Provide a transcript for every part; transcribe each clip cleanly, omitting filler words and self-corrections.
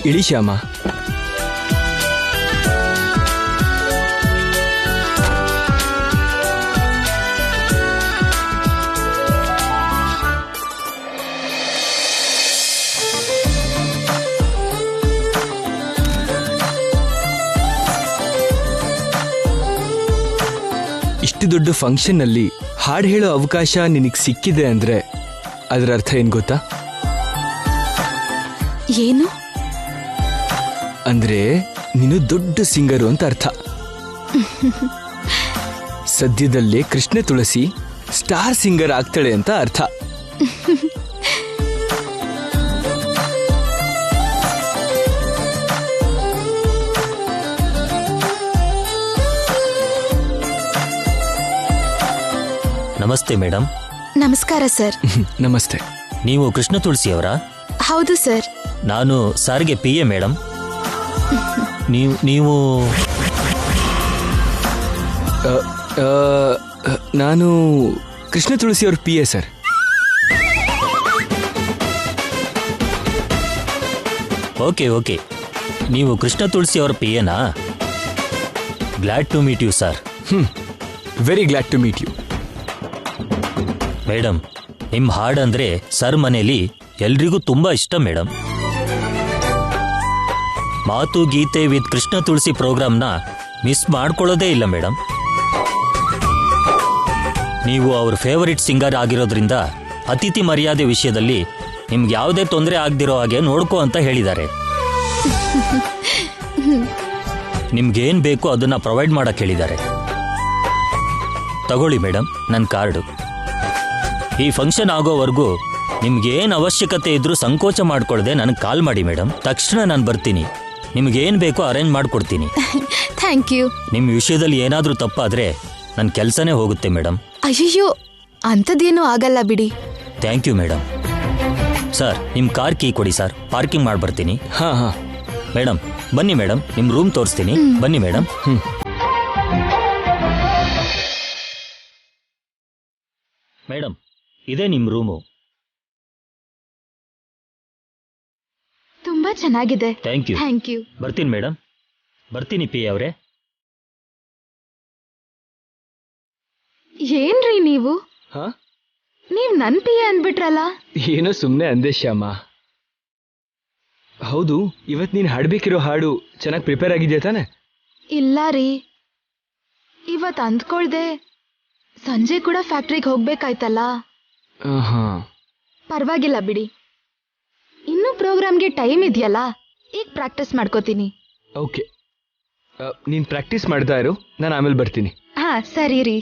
ಇಳಿ ಶ್ಯಾಮ. ಇಷ್ಟು ದೊಡ್ಡ ಫಂಕ್ಷನ್ನಲ್ಲಿ ಹಾಡು ಹೇಳೋ ಅವಕಾಶ ನಿನಗೆ ಸಿಕ್ಕಿದೆ ಅಂದ್ರೆ ಅದರ ಅರ್ಥ ಏನ್ ಗೊತ್ತಾ? ಏನು ಅಂದ್ರೆ ನೀನು ದೊಡ್ಡ ಸಿಂಗರು ಅಂತ ಅರ್ಥ. ಸದ್ಯದಲ್ಲೇ ಕೃಷ್ಣ ತುಳಸಿ ಸ್ಟಾರ್ ಸಿಂಗರ್ ಆಗ್ತಾಳೆ ಅಂತ ಅರ್ಥ. ನಮಸ್ತೆ ಮೇಡಮ್. ನಮಸ್ಕಾರ ಸರ್. ನಮಸ್ತೆ. ನೀವು ಕೃಷ್ಣ ತುಳಸಿ ಅವರಾ? ಹೌದು ಸರ್. ನಾನು ಸಾರಿಗೆ PA ಮೇಡಮ್. ನೀವು ನಾನು ಕೃಷ್ಣ ತುಳಸಿ ಅವ್ರ PA ಸರ್. ಓಕೆ. ನೀವು ಕೃಷ್ಣ ತುಳಸಿ ಅವರ PAನಾ? Glad to meet you sir. Very glad to meet you. Madam, ನಿಮ್ಮ ಹಾಡಂದ್ರೆ ಸರ್ ಮನೇಲಿ ಎಲ್ರಿಗೂ ತುಂಬಾ ಇಷ್ಟ ಮೇಡಮ್. ಮಾತು ಗೀತೆ ವಿತ್ ಕೃಷ್ಣ ತುಳಸಿ ಪ್ರೋಗ್ರಾಮ್ನ ಮಿಸ್ ಮಾಡ್ಕೊಳ್ಳೋದೇ ಇಲ್ಲ ಮೇಡಮ್. ನೀವು ಅವ್ರ ಫೇವರಿಟ್ ಸಿಂಗರ್ ಆಗಿರೋದ್ರಿಂದ ಅತಿಥಿ ಮರ್ಯಾದೆ ವಿಷಯದಲ್ಲಿ ನಿಮ್ಗೆ ಯಾವುದೇ ತೊಂದರೆ ಆಗದಿರೋ ಹಾಗೆ ನೋಡ್ಕೋ ಅಂತ ಹೇಳಿದ್ದಾರೆ. ನಿಮ್ಗೇನ್ ಬೇಕೋ ಅದನ್ನ ಪ್ರೊವೈಡ್ ಮಾಡಕ್ ಹೇಳಿದ್ದಾರೆ. ತಗೊಳ್ಳಿ ಮೇಡಮ್ ನನ್ನ ಕಾರ್ಡು. ಈ ಫಂಕ್ಷನ್ ಆಗೋವರೆಗೂ ನಿಮ್ಗೇನು ಅವಶ್ಯಕತೆ ಇದ್ರೂ ಸಂಕೋಚ ಮಾಡ್ಕೊಳ್ಳದೆ ನನಗೆ ಕಾಲ್ ಮಾಡಿ ಮೇಡಮ್. ತಕ್ಷಣ ನಾನು ಬರ್ತೀನಿ. ನಿಮ್ಗೇನು ಬೇಕೋ ಅರೇಂಜ್ ಮಾಡಿಕೊಡ್ತೀನಿ. Thank you. ನಿಮ್ಮ ವಿಷಯದಲ್ಲಿ ಏನಾದರೂ ತಪ್ಪಾದರೆ ನನ್ನ ಕೆಲಸನೇ ಹೋಗುತ್ತೆ ಮೇಡಮ್. ಅಯ್ಯಯ್ಯೋ, ಅಂಥದ್ದೇನೂ ಆಗಲ್ಲ ಬಿಡಿ. Thank you madam. ಸರ್, ನಿಮ್ಮ ಕಾರ್ ಕೀ ಕೊಡಿ ಸರ್, ಪಾರ್ಕಿಂಗ್ ಮಾಡ್ಬರ್ತೀನಿ. ಹಾ. ಮೇಡಮ್ ಬನ್ನಿ ಮೇಡಮ್, ನಿಮ್ಮ ರೂಮ್ ತೋರಿಸ್ತೀನಿ. ಬನ್ನಿ ಮೇಡಮ್. ಮೇಡಮ್, ಇದೇ ನಿಮ್ಮ ರೂಮು. ತುಂಬಾ ಚೆನ್ನಾಗಿದೆ. Thank you. ಬರ್ತೀನಿ ಮೇಡಮ್. ಬರ್ತೀನಿ PA ಅವರೇ. ಏನ್ರಿ ನೀವು ಹಾ? ನೀವ್ ನನ್ PA ಅಂದ್ಬಿಟ್ರಲ್ಲ? ಏನೋ ಸುಮ್ಮನೆ ಅಂದೆ ಶ್ಯಾಮ. ಹೌದು, ಇವತ್ತು ನೀನು ಹಾಡ್ಬೇಕಿರೋ ಹಾಡು ಚೆನ್ನಾಗಿ ಪ್ರಿಪೇರ್ ಆಗಿದೆಯಾ ತಾನೆ? ಇಲ್ಲ ರೀ, ಇವತ್ ಅಂದ್ಕೊಳ್ದೆ ಸಂಜೆ ಕೂಡ ಫ್ಯಾಕ್ಟ್ರಿಗೆ ಹೋಗ್ಬೇಕಾಯ್ತಲ್ಲ. ಪರವಾಗಿಲ್ಲ ಬಿಡಿ, ಇನ್ನೂ ಪ್ರೋಗ್ರಾಮ್ಗೆ ಟೈಮ್ ಇದೆಯಲ್ಲ, ಈಗ ಪ್ರಾಕ್ಟೀಸ್ ಮಾಡ್ಕೋತೀನಿ. ಓಕೆ, ನೀನು ಪ್ರಾಕ್ಟೀಸ್ ಮಾಡ್ತಾ ಇರು, ನಾನು ಆಮೇಲೆ ಬರ್ತೀನಿ. ಹಾ ಸರಿ ರೀ.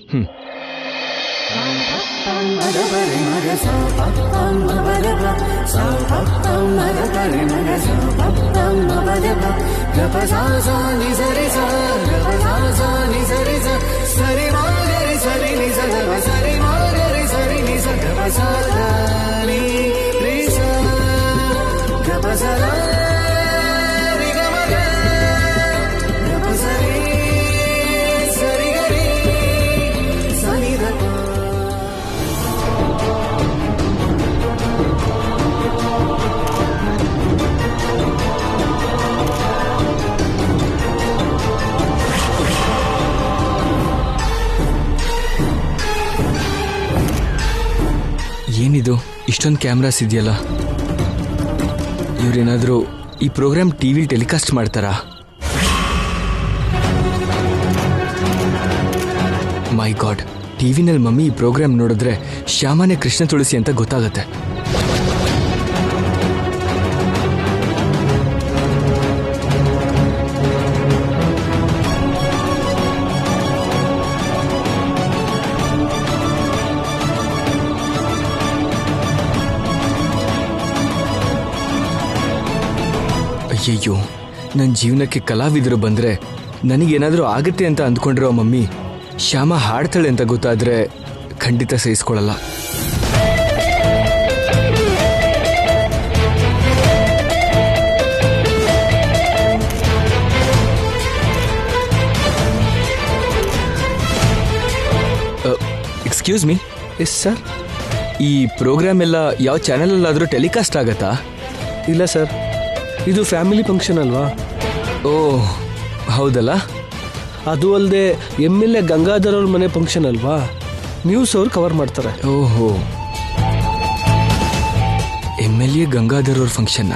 ಏನಿದು, ಇಷ್ಟೊಂದು ಕ್ಯಾಮ್ರಾಸ್ ಇದೆಯಲ್ಲ? ಇವರೇನಾದರೂ ಈ ಪ್ರೋಗ್ರಾಮ್ ಟಿವಿಲಿ ಟೆಲಿಕಾಸ್ಟ್ ಮಾಡ್ತಾರಾ? ಮೈ ಗಾಡ್, ಟಿವಿನಲ್ಲಿ ಮಮ್ಮಿ ಈ ಪ್ರೋಗ್ರಾಮ್ ನೋಡಿದ್ರೆ ಶ್ಯಾಮನೇ ಕೃಷ್ಣ ತುಳಸಿ ಅಂತ ಗೊತ್ತಾಗತ್ತೆ. ಅಯ್ಯಯ್ಯೋ, ನನ್ನ ಜೀವನಕ್ಕೆ ಕಲಾವಿದರು ಬಂದರೆ ನನಗೇನಾದರೂ ಆಗುತ್ತೆ ಅಂತ ಅಂದ್ಕೊಂಡಿರೋ ಮಮ್ಮಿ ಶ್ಯಾಮ ಹಾಡ್ತಾಳೆ ಅಂತ ಗೊತ್ತಾದರೆ ಖಂಡಿತ ಸಹಿಸ್ಕೊಳ್ಳಲ್ಲ. Excuse me. Yes sir. ಈ ಪ್ರೋಗ್ರಾಮ್ ಎಲ್ಲ ಯಾವ ಚಾನಲಲ್ಲಾದರೂ ಟೆಲಿಕಾಸ್ಟ್ ಆಗತ್ತಾ? ಇಲ್ಲ ಸರ್, ಇದು ಫ್ಯಾಮಿಲಿ ಫಂಕ್ಷನ್ ಅಲ್ವಾ? ಓ ಹೌದಲ್ಲ. ಅದು ಅಲ್ಲದೆ MLA ಗಂಗಾಧರ್ ಅವ್ರ ಮನೆ ಫಂಕ್ಷನ್ ಅಲ್ವಾ? ನ್ಯೂಸ್ ಅವ್ರು ಕವರ್ ಮಾಡ್ತಾರೆ. ಓಹೋ, MLA ಗಂಗಾಧರ್ ಅವ್ರ ಫಂಕ್ಷನ್ನ.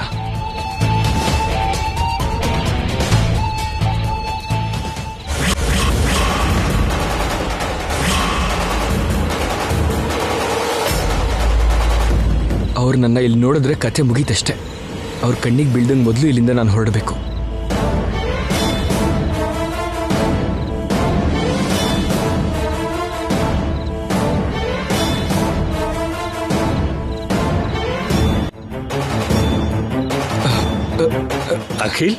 ಅವ್ರು ನನ್ನ ಇಲ್ಲಿ ನೋಡಿದ್ರೆ ಕತೆ ಮುಗೀತಷ್ಟೆ. ಅವ್ರ ಕಣ್ಣಿಗೆ ಬೀಳ್ದಂಗೆ ಮೊದಲು ಇಲ್ಲಿಂದ ನಾನು ಹೊರಡಬೇಕು. ಅಖಿಲ್,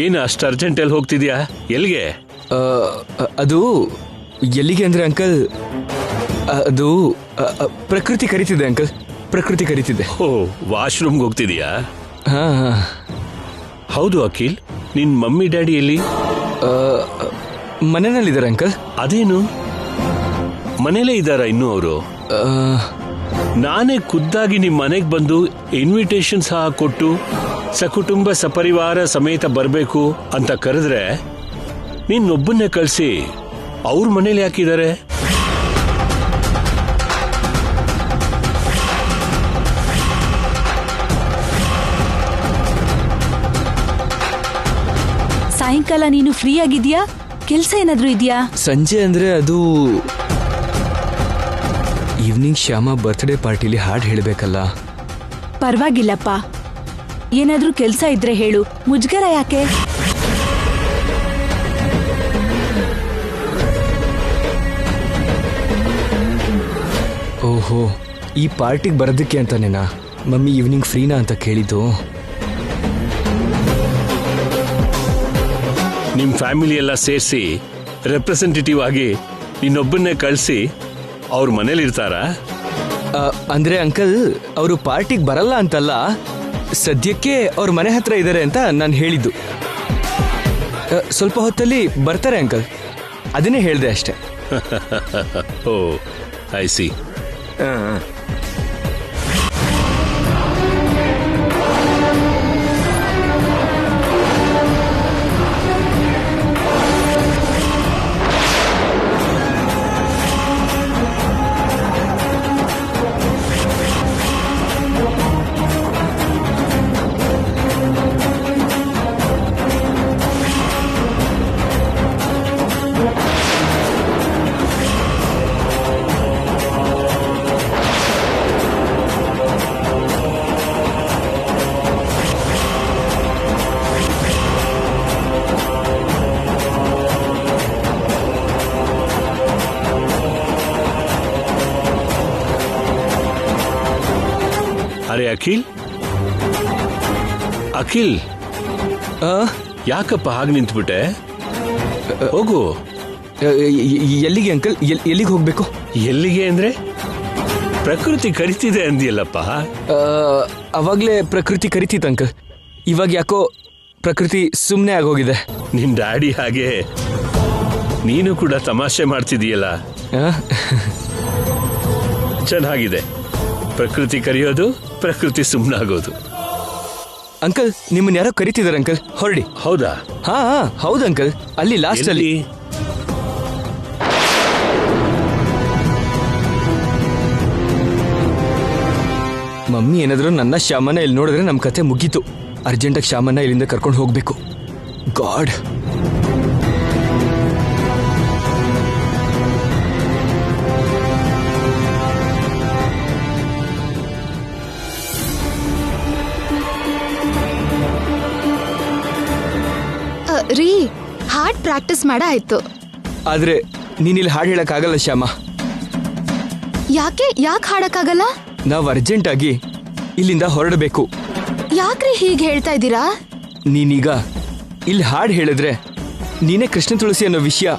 ಏನು ಅಷ್ಟು ಅರ್ಜೆಂಟ್ ಎಲ್ಲಿ ಹೋಗ್ತಿದ್ಯಾ? ಎಲ್ಲಿಗೆ? ಅದು ಎಲ್ಲಿಗೆ ಅಂದ್ರೆ ಅಂಕಲ್, ಅದು ಪ್ರಕೃತಿ ಕರೀತಿದೆ ಅಂಕಲ್, ಪ್ರಕೃತಿ ಕರೀತಿದೆ. ಓ, ವಾಶ್ರೂಮ್ಗೆ ಹೋಗ್ತಿದ್ಯಾ? ಹಾ. ಹೌದು ಅಖಿಲ್, ನಿನ್ ಮಮ್ಮಿ ಡ್ಯಾಡಿ ಎಲ್ಲಿ? ಮನೆಯಲ್ಲಿದ್ದಾರೆ ಅಂಕಲ್. ಅದೇನು, ಮನೇಲೇ ಇದ್ದಾರ ಇನ್ನೂ ಅವರು? ನಾನೇ ಖುದ್ದಾಗಿ ನಿಮ್ ಮನೆಗೆ ಬಂದು ಇನ್ವಿಟೇಷನ್ ಸಹ ಕೊಟ್ಟು ಸಕುಟುಂಬ ಸಪರಿವಾರ ಸಮೇತ ಬರಬೇಕು ಅಂತ ಕರೆದ್ರೆ ನೀನೊಬ್ಬನ್ನೇ ಕಳಿಸಿ ಅವ್ರ ಮನೇಲಿ ಹಾಕಿದ್ದಾರೆ. ಸಾಯಂಕಾಲ ನೀನು ಫ್ರೀ ಆಗಿದ್ಯಾ? ಕೆಲ್ಸ ಏನಾದ್ರೂ ಇದೆಯಾ? ಸಂಜೆ ಅಂದ್ರೆ ಅದು ಈವ್ನಿಂಗ್ ಶ್ಯಾಮ ಬರ್ತ್ಡೇ ಪಾರ್ಟಿಲಿ ಹಾಡು ಹೇಳಬೇಕಲ್ಲ. ಪರವಾಗಿಲ್ಲಪ್ಪ, ಏನಾದ್ರೂ ಕೆಲ್ಸ ಇದ್ರೆ ಹೇಳು, ಮುಜುಗರ ಯಾಕೆ? ಓಹೋ, ಈ ಪಾರ್ಟಿಗೆ ಬರೋದಕ್ಕೆ ಅಂತಾನೇನಾ ಮಮ್ಮಿ ಈವ್ನಿಂಗ್ ಫ್ರೀನಾ ಅಂತ ಕೇಳಿದ್ದು? ನಿಮ್ ಫ್ಯಾಮಿಲಿ ಎಲ್ಲ ಸೇರಿಸಿ ರೆಪ್ರೆಸೆಂಟೇಟಿವ್ ಆಗಿ ಇನ್ನೊಬ್ಬನ್ನೇ ಕಳಿಸಿ ಅವ್ರ ಮನೇಲಿ ಇರ್ತಾರಾ? ಅಂದ್ರೆ ಅಂಕಲ್, ಅವರು ಪಾರ್ಟಿಗೆ ಬರಲ್ಲ ಅಂತಲ್ಲ, ಸದ್ಯಕ್ಕೆ ಅವ್ರ ಮನೆ ಹತ್ರ ಇದ್ದಾರೆ ಅಂತ ನಾನು ಹೇಳಿದ್ದು. ಸ್ವಲ್ಪ ಹೊತ್ತಲ್ಲಿ ಬರ್ತಾರೆ ಅಂಕಲ್, ಅದನ್ನೇ ಹೇಳಿದೆ ಅಷ್ಟೆ. ಓ, ಐ ಸಿ. ಅರೆ ಅಖಿಲ್, ಅಖಿಲ್, ಯಾಕಪ್ಪ ಹಾಗೆ ನಿಂತ್ಬಿಟ್ಟೆ? ಹೋಗು. ಎಲ್ಲಿಗೆ ಅಂಕಲ್? ಎಲ್ಲಿಗೆ ಹೋಗ್ಬೇಕು? ಎಲ್ಲಿಗೆ ಅಂದ್ರೆ ಪ್ರಕೃತಿ ಕರಿತಿದೆ ಅಂದಿಯಲ್ಲಪ್ಪ. ಅವಾಗ್ಲೇ ಪ್ರಕೃತಿ ಕರಿತಿತ್ತು ಅಂಕಲ್, ಇವಾಗ ಯಾಕೋ ಪ್ರಕೃತಿ ಸುಮ್ಮನೆ ಆಗೋಗಿದೆ. ನಿನ್ ಡ್ಯಾಡಿ ಹಾಗೆ ನೀನು ಕೂಡ ತಮಾಷೆ ಮಾಡ್ತಿದೀಯಲ್ಲ, ಚೆನ್ನಾಗಿದೆ. ಪ್ರಕೃತಿ ಕರೆಯೋದು, ಪ್ರಕೃತಿ ಸುಮ್ಮನಾಗೋದು. ಅಂಕಲ್, ನಿಮ್ಮನ್ನ ಯಾರೋ ಕರಿತಿದ್ದಾರೆ ಅಂಕಲ್, ಹೊರಡಿ. ಹೌದಾ? ಹಾ ಹೌದು ಅಂಕಲ್, ಅಲ್ಲಿ ಲಾಸ್ಟ್ ಅಲ್ಲಿ. ಮಮ್ಮಿ ಏನಾದ್ರು ನನ್ನ ಶ್ಯಾಮನ ಇಲ್ಲಿ ನೋಡಿದ್ರೆ ನಮ್ ಕತೆ ಮುಗೀತು. ಅರ್ಜೆಂಟಾಗಿ ಶ್ಯಾಮನ ಇಲ್ಲಿಂದ ಕರ್ಕೊಂಡು ಹೋಗ್ಬೇಕು. ಗಾಡ್. ರೀ, ಹಾಡ್ ಪ್ರಾಕ್ಟೀಸ್ ಮಾಡ ಆಯ್ತು. ಆದ್ರೆ ನೀನಿಲ್ಲಿ ಹಾಡು ಹೇಳಕ್ಕಾಗಲ್ಲ ಶ್ಯಾಮ. ಯಾಕೆ ಹಾಡಕ್ಕಾಗಲ್ಲ? ನಾವು ಅರ್ಜೆಂಟ್ ಆಗಿ ಇಲ್ಲಿಂದ ಹೊರಡಬೇಕು. ಯಾಕ್ರಿ ಹೀಗೆ ಹೇಳ್ತಾ ಇದ್ದೀರಾ? ನೀನೀಗ ಇಲ್ಲಿ ಹಾಡು ಹೇಳಿದ್ರೆ ನೀನೇ ಕೃಷ್ಣ ತುಳಸಿ ಅನ್ನೋ ವಿಷಯ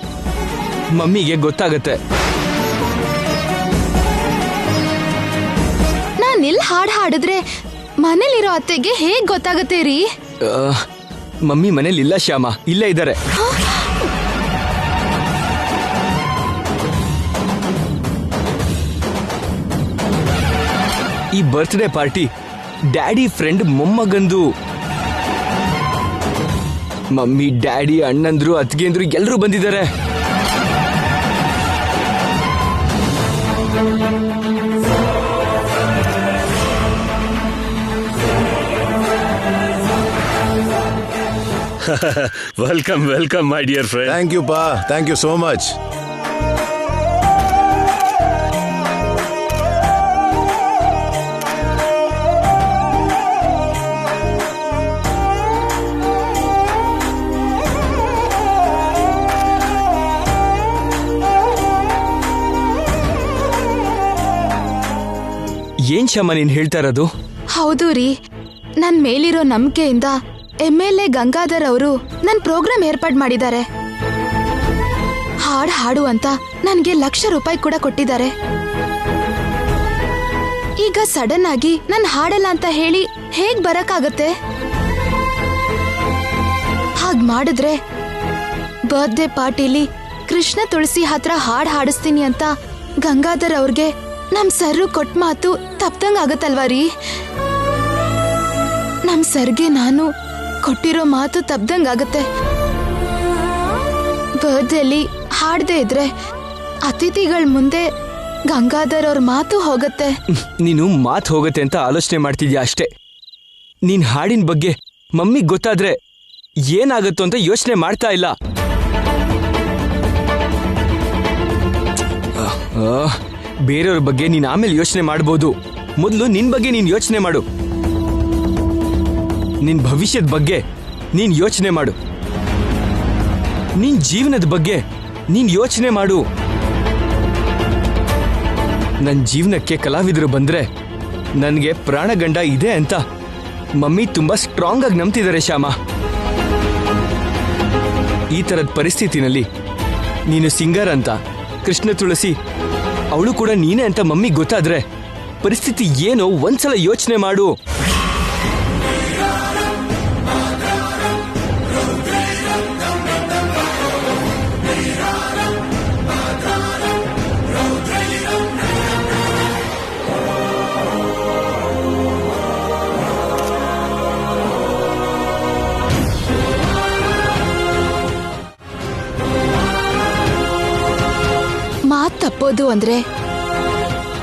ಮಮ್ಮಿಗೆ ಗೊತ್ತಾಗತ್ತೆ. ನಾನ್ ಇಲ್ಲಿ ಹಾಡಿದ್ರೆ ಮನೇಲಿರೋ ಅತ್ತೆಗೆ ಹೇಗ್ ಗೊತ್ತಾಗತ್ತೆ ರೀ? ಮಮ್ಮಿ ಮನೇಲಿ ಇಲ್ಲ ಶ್ಯಾಮ, ಇಲ್ಲೇ ಇದ್ದಾರೆ. ಈ ಬರ್ತ್ಡೇ ಪಾರ್ಟಿ ಡ್ಯಾಡಿ ಫ್ರೆಂಡ್ ಮೊಮ್ಮಗಂದು. ಮಮ್ಮಿ, ಡ್ಯಾಡಿ, ಅಣ್ಣಂದ್ರು, ಅತ್ತಿಗೆಂದ್ರು ಎಲ್ಲರೂ ಬಂದಿದ್ದಾರೆ. Welcome welcome my dear friend. Thank you ಪಾ, ಥ್ಯಾಂಕ್ ಯು ಸೋ ಮಚ್. ಏನ್ ಶ್ಯಾಮ ನೀನ್ ಹೇಳ್ತಾ ಇರೋದು? ಹೌದು ರೀ, ನನ್ ಮೇಲಿರೋ ನಂಬಿಕೆಯಿಂದ MLA ಗಂಗಾಧರ್ ಅವರು ನನ್ ಪ್ರೋಗ್ರಾಮ್ ಏರ್ಪಾಡ್ ಮಾಡಿದ್ದಾರೆ. ಹಾಡು ಅಂತ ನನ್ಗೆ ₹1,00,000 ಕೂಡ ಕೊಟ್ಟಿದ್ದಾರೆ. ಈಗ ಸಡನ್ ಆಗಿ ನನ್ ಹಾಡಲ್ಲ ಅಂತ ಹೇಳಿ ಹೇಗ್ ಬರಕ್ಕಾಗತ್ತೆ? ಹಾಗ್ ಮಾಡಿದ್ರೆ ಬರ್ತ್ಡೇ ಪಾರ್ಟಿಲಿ ಕೃಷ್ಣ ತುಳಸಿ ಹತ್ರ ಹಾಡಿಸ್ತೀನಿ ಅಂತ ಗಂಗಾಧರ್ ಅವ್ರಿಗೆ ನಮ್ ಸರ್ರು ಕೊಟ್ಟ ಮಾತು ತಪ್ಪದಂಗ ಆಗತ್ತಲ್ವಾ ರೀ? ನಮ್ ಸರ್ಗೆ ನಾನು ಕೊಟ್ಟಿರೋ ಮಾತು ತಪ್ಪದಂಗ ಆಗತ್ತೆ. ಬರ್ತ್ಡೇಲಿ ಹಾಡದೆ ಇದ್ರೆ ಅತಿಥಿಗಳ ಮುಂದೆ ಗಂಗಾಧರ್ ಅವ್ರ ಮಾತು ಹೋಗತ್ತೆ. ನೀನು ಮಾತು ಹೋಗತ್ತೆ ಅಂತ ಆಲೋಚನೆ ಮಾಡ್ತಿದ್ಯಾ ಅಷ್ಟೇ. ನೀನ್ ಹಾಡಿನ ಬಗ್ಗೆ ಮಮ್ಮಿಗ್ ಗೊತ್ತಾದ್ರೆ ಏನಾಗತ್ತೋ ಅಂತ ಯೋಚನೆ ಮಾಡ್ತಾ ಇಲ್ಲ. ಬೇರೆಯವ್ರ ಬಗ್ಗೆ ನೀನ್ ಆಮೇಲೆ ಯೋಚನೆ ಮಾಡ್ಬೋದು. ಮೊದಲು ನಿನ್ ಬಗ್ಗೆ ನೀನ್ ಯೋಚನೆ ಮಾಡು. ನಿನ್ ಭವಿಷ್ಯದ ಬಗ್ಗೆ ನೀನ್ ಯೋಚನೆ ಮಾಡು. ನಿನ್ ಜೀವನದ ಬಗ್ಗೆ ನೀನ್ ಯೋಚನೆ ಮಾಡು. ನನ್ನ ಜೀವನಕ್ಕೆ ಕಲಾವಿದರು ಬಂದ್ರೆ ನನಗೆ ಪ್ರಾಣಗಂಡ ಇದೆ ಅಂತ ಮಮ್ಮಿ ತುಂಬಾ ಸ್ಟ್ರಾಂಗ್ ಆಗಿ ನಂಬ್ತಿದ್ದಾರೆ ಶ್ಯಾಮ. ಈ ತರದ ಪರಿಸ್ಥಿತಿನಲ್ಲಿ ನೀನು ಸಿಂಗರ್ ಅಂತ, ಕೃಷ್ಣ ತುಳಸಿ ಅವಳು ಕೂಡ ನೀನೇ ಅಂತ ಮಮ್ಮಿ ಗೊತ್ತಾದ್ರೆ ಪರಿಸ್ಥಿತಿ ಏನೋ ಒಂದ್ಸಲ ಯೋಚನೆ ಮಾಡು. ಮಾತ್ ತಪ್ಪೋದು ಅಂದ್ರೆ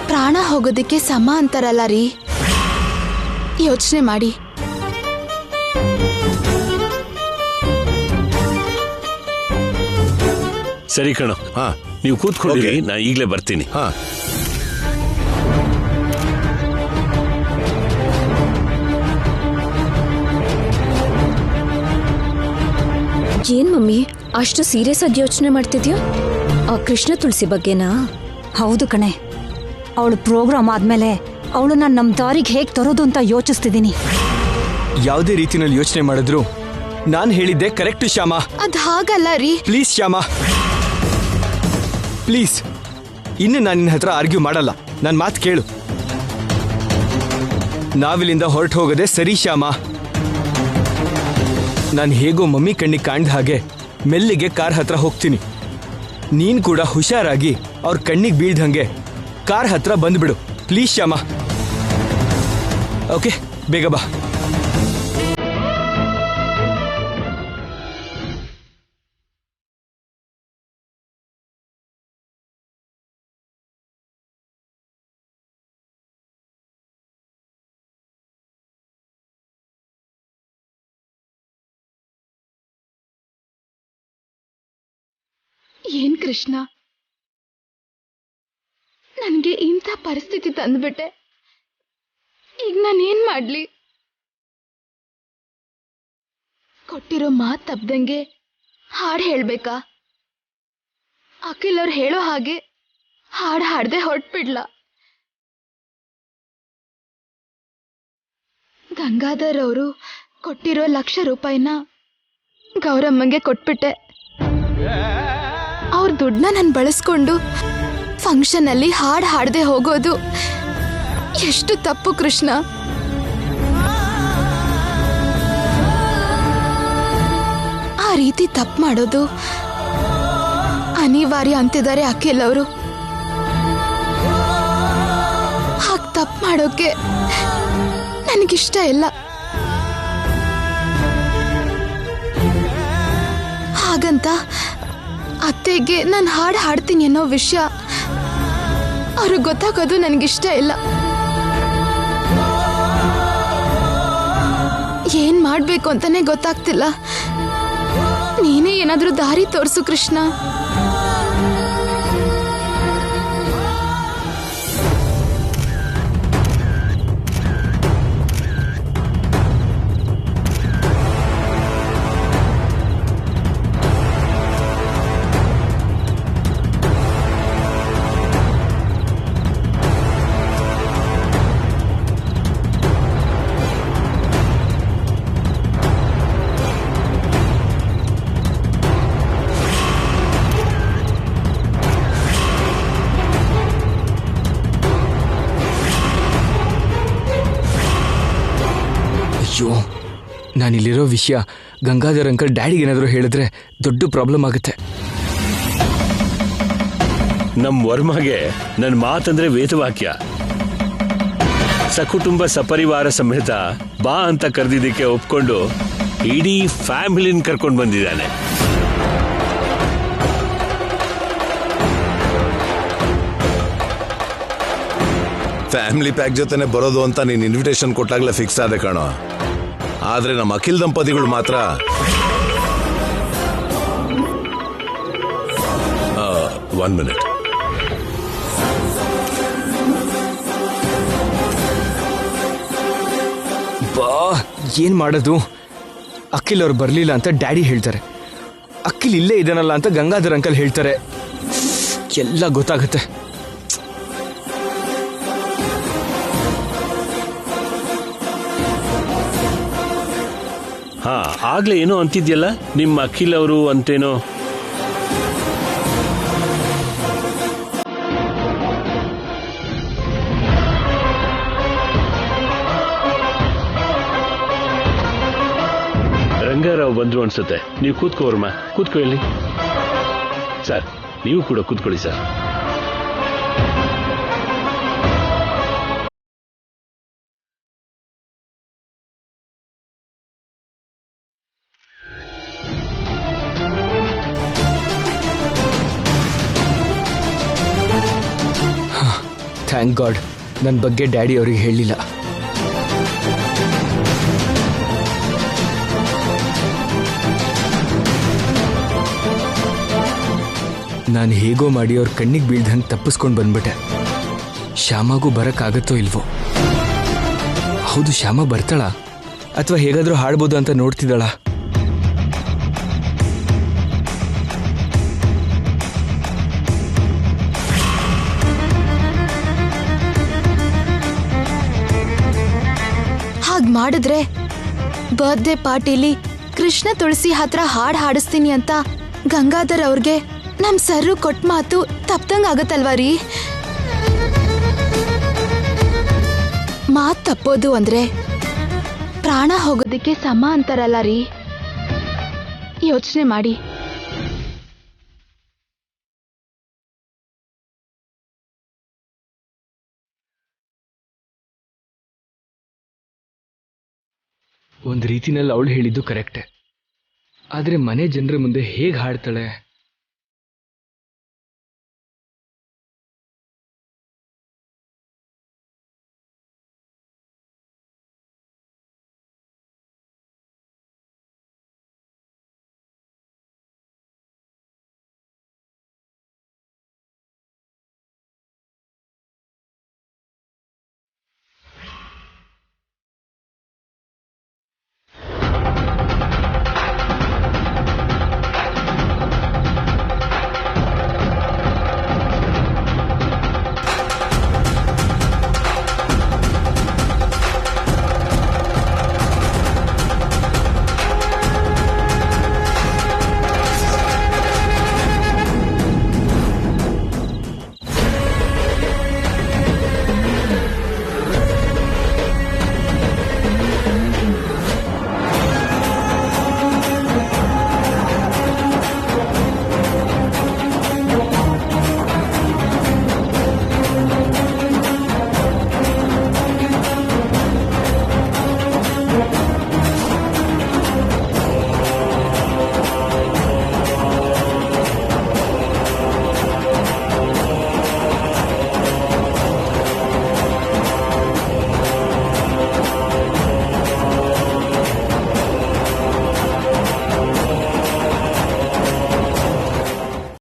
ಪ್ರಾಣ ಹೋಗೋದಕ್ಕೆ ಸಮ ಅಂತಾರಲ್ಲ ರೀ. ಯೋಚನೆ ಮಾಡಿ. ಸರಿ ಕಣೋ, ಹಾ, ನೀವು ಕೂತ್ಕೊಂಡಿರಿ, Okay. ನಾ ಈಗಲೇ ಬರ್ತೀನಿ. ಹಾ. ಏನ್ ಮಮ್ಮಿ ಅಷ್ಟು ಸೀರಿಯಸ್ ಆಗಿ ಯೋಚನೆ ಮಾಡ್ತಿದ್ಯಾ? ಆ ಕೃಷ್ಣ ತುಳಸಿ ಬಗ್ಗೆನಾ? ಹೌದು ಕಣೆ, ಅವಳು ಪ್ರೋಗ್ರಾಮ್ ಆದ್ಮೇಲೆ ಅವಳನ್ನ ನಮ್ ದಾರಿಗೆ ಹೇಗ್ ತರೋದು ಅಂತ ಯೋಚಿಸ್ತಿದ್ದೀನಿ. ಯಾವುದೇ ರೀತಿನಲ್ಲಿ ಯೋಚನೆ ಮಾಡಿದ್ರು ನಾನು ಹೇಳಿದ್ದೆ ಕರೆಕ್ಟ್ ಶ್ಯಾಮ. ಅದ್ ಹಾಗಲ್ಲ ರೀ. ಪ್ಲೀಸ್ ಶ್ಯಾಮ, ಪ್ಲೀಸ್. ಇನ್ನು ನಾನು ನಿನ್ನ ಹತ್ರ ಆರ್ಗ್ಯೂ ಮಾಡಲ್ಲ. ನನ್ನ ಮಾತು ಕೇಳು. ನಾವಿಲ್ಲಿಂದ ಹೊರಟು ಹೋಗೋದೆ ಸರಿ ಶ್ಯಾಮ. ನಾನು ಹೇಗೋ ಮಮ್ಮಿ ಕಣ್ಣಿಗೆ ಕಾಣ್ದ ಹಾಗೆ ಮೆಲ್ಲಿಗೆ ಕಾರ್ ಹತ್ರ ಹೋಗ್ತೀನಿ. ನೀನ್ ಕೂಡ ಹುಷಾರಾಗಿ ಅವ್ರ ಕಣ್ಣಿಗೆ ಬೀಳ್ದಂಗೆ ಕಾರ್ ಹತ್ರ ಬಂದ್ಬಿಡು ಪ್ಲೀಸ್ ಶ್ಯಾಮ. ಓಕೆ, ಬೇಗ ಬಾ. ಏನ್ ಕೃಷ್ಣ, ನನ್ಗೆ ಇಂಥ ಪರಿಸ್ಥಿತಿ ತಂದ್ಬಿಟ್ಟೆ. ಈಗ ನಾನೇನ್ ಮಾಡ್ಲಿ? ಕೊಟ್ಟಿರೋ ಮಾತ್ ತಪ್ಪದಂಗೆ ಹಾಡ್ ಹೇಳ್ಬೇಕಾ? ಅಖಿಲ್ ಅವ್ರು ಹೇಳೋ ಹಾಗೆ ಹಾಡ್ ಹಾಡ್ದೆ ಹೊರಟ್ಬಿಡ್ಲ? ಗಂಗಾಧರ್ ಅವರು ಕೊಟ್ಟಿರೋ ₹1,00,000 ಗೌರಮ್ಮಂಗೆ ಕೊಟ್ಬಿಟ್ಟೆ. ಅವ್ರ ದುಡ್ಡನ್ನ ನಾನು ಬಳಸ್ಕೊಂಡು ಫಂಕ್ಷನ್ ಅಲ್ಲಿ ಹಾಡ್ ಹಾಡದೆ ಹೋಗೋದು ಎಷ್ಟು ತಪ್ಪು ಕೃಷ್ಣ. ಆ ರೀತಿ ತಪ್ಪು ಮಾಡೋದು ಅನಿವಾರ್ಯ ಅಂತಿದ್ದಾರೆ ಅಖಿಲ್ ಅವರು. ಹಾಗೆ ತಪ್ಪು ಮಾಡೋಕೆ ನನಗಿಷ್ಟ ಇಲ್ಲ. ಹಾಗಂತ ಅತ್ತೆಗೆ ನಾನು ಹಾಡು ಹಾಡ್ತೀನಿ ಅನ್ನೋ ವಿಷಯ ಅವ್ರಿಗೆ ಗೊತ್ತಾಗೋದು ನನಗಿಷ್ಟ ಇಲ್ಲ. ಏನ್ ಮಾಡ್ಬೇಕು ಅಂತಾನೆ ಗೊತ್ತಾಗ್ತಿಲ್ಲ. ನೀನೇ ಏನಾದ್ರೂ ದಾರಿ ತೋರಿಸು ಕೃಷ್ಣ. ಅಯ್ಯೋ, ನಾನಿಲ್ಲಿರೋ ವಿಷಯ ಗಂಗಾಧರ್ ಅಂಕಲ್ ಡ್ಯಾಡಿಗೆ ಏನಾದರೂ ಹೇಳಿದ್ರೆ ದೊಡ್ಡ ಪ್ರಾಬ್ಲಮ್ ಆಗುತ್ತೆ. ನಮ್ ವರ್ಮಗೆ ನನ್ನ ಮಾತಂದ್ರೆ ವೇದವಾಕ್ಯ. ಸಕುಟುಂಬ ಸಪರಿವಾರ ಸಮೇತ ಬಾ ಅಂತ ಕರೆದಿದ್ದಕ್ಕೆ ಒಪ್ಕೊಂಡು ಇಡೀ ಫ್ಯಾಮಿಲಿನ ಕರ್ಕೊಂಡು ಬಂದಿದ್ದಾನೆ. ಫ್ಯಾಮಿಲಿ ಪ್ಯಾಕ್ ಜೊತೆನೆ ಬರೋದು ಅಂತ ನೀನ್ ಇನ್ವಿಟೇಷನ್ ಕೊಟ್ಟಾಗ್ಲೇ ಫಿಕ್ಸ್ ಆದೆ ಕಣೋ. ಆದ್ರೆ ನಮ್ಮ ಅಖಿಲ್ ದಂಪತಿಗಳು ಮಾತ್ರ 1 minute. ಬಾ, ಏನ್ ಮಾಡೋದು? ಅಖಿಲ್ ಅವ್ರು ಬರ್ಲಿಲ್ಲ ಅಂತ ಡ್ಯಾಡಿ ಹೇಳ್ತಾರೆ, ಅಖಿಲ್ ಇಲ್ಲೇ ಇದಾನಲ್ಲ ಅಂತ ಗಂಗಾಧರ್ ಅಂಕಲ್ ಹೇಳ್ತಾರೆ. ಎಲ್ಲ ಗೊತ್ತಾಗುತ್ತೆ. ಹಾ, ಆಗ್ಲೇ ಏನೋ ಅಂತಿದ್ಯಲ್ಲ ನಿಮ್ಮ ಅಖಿಲ್ ಅವರು ಅಂತೇನೋ. ರಂಗಾರಾವ್ ಬಂದ್ರು ಅನ್ಸುತ್ತೆ. ನೀವು ಕೂತ್ಕೋರ್ಮ, ಕೂತ್ಕೊ ಇಲ್ಲಿ. ಸರ್, ನೀವು ಕೂಡ ಕೂತ್ಕೊಳ್ಳಿ ಸರ್. ಥ್ಯಾಂಕ್ ಗಾಡ್ ನನ್ನ ಬಗ್ಗೆ ಡ್ಯಾಡಿ ಅವ್ರಿಗೆ ಹೇಳಲಿಲ್ಲ. ನಾನು ಹೇಗೋ ಮಾಡಿ ಅವ್ರ ಕಣ್ಣಿಗೆ ಬೀಳ್ದಂಗೆ ತಪ್ಪಿಸ್ಕೊಂಡು ಬಂದ್ಬಿಟ್ಟೆ. ಶ್ಯಾಮಾಗೂ ಬರೋಕ್ಕಾಗತ್ತೋ ಇಲ್ವೋ? ಹೌದು, ಶ್ಯಾಮ ಬರ್ತಾಳ ಅಥವಾ ಹೇಗಾದರೂ ಹಾಡ್ಬೋದು ಅಂತ ನೋಡ್ತಿದ್ದಾಳ? ಹಾಗ್ ಮಾಡಿದ್ರೆ ಬರ್ತ್ಡೇ ಪಾರ್ಟಿಲಿ ಕೃಷ್ಣ ತುಳಸಿ ಹತ್ರ ಹಾಡ್ ಹಾಡಿಸ್ತೀನಿ ಅಂತ ಗಂಗಾಧರ್ ಅವ್ರಿಗೆ ನಮ್ ಸರ್ರು ಕೊಟ್ಟ ಮಾತು ತಪ್ಪದಂಗ ಆಗತ್ತಲ್ವಾ ರೀ? ಮಾತ್ ತಪ್ಪೋದು ಅಂದ್ರೆ ಪ್ರಾಣ ಹೋಗೋದಕ್ಕೆ ಸಮ ಅಂತಾರಲ್ಲ ರೀ. ಯೋಚನೆ ಮಾಡಿ. ಒಂದು ರೀತಿನಲ್ಲಿ ಅವಳು ಹೇಳಿದ್ದು ಕರೆಕ್ಟೆ. ಆದರೆ ಮನೆ ಜನರ ಮುಂದೆ ಹೇಗೆ ಹಾಡ್ತಾಳೆ?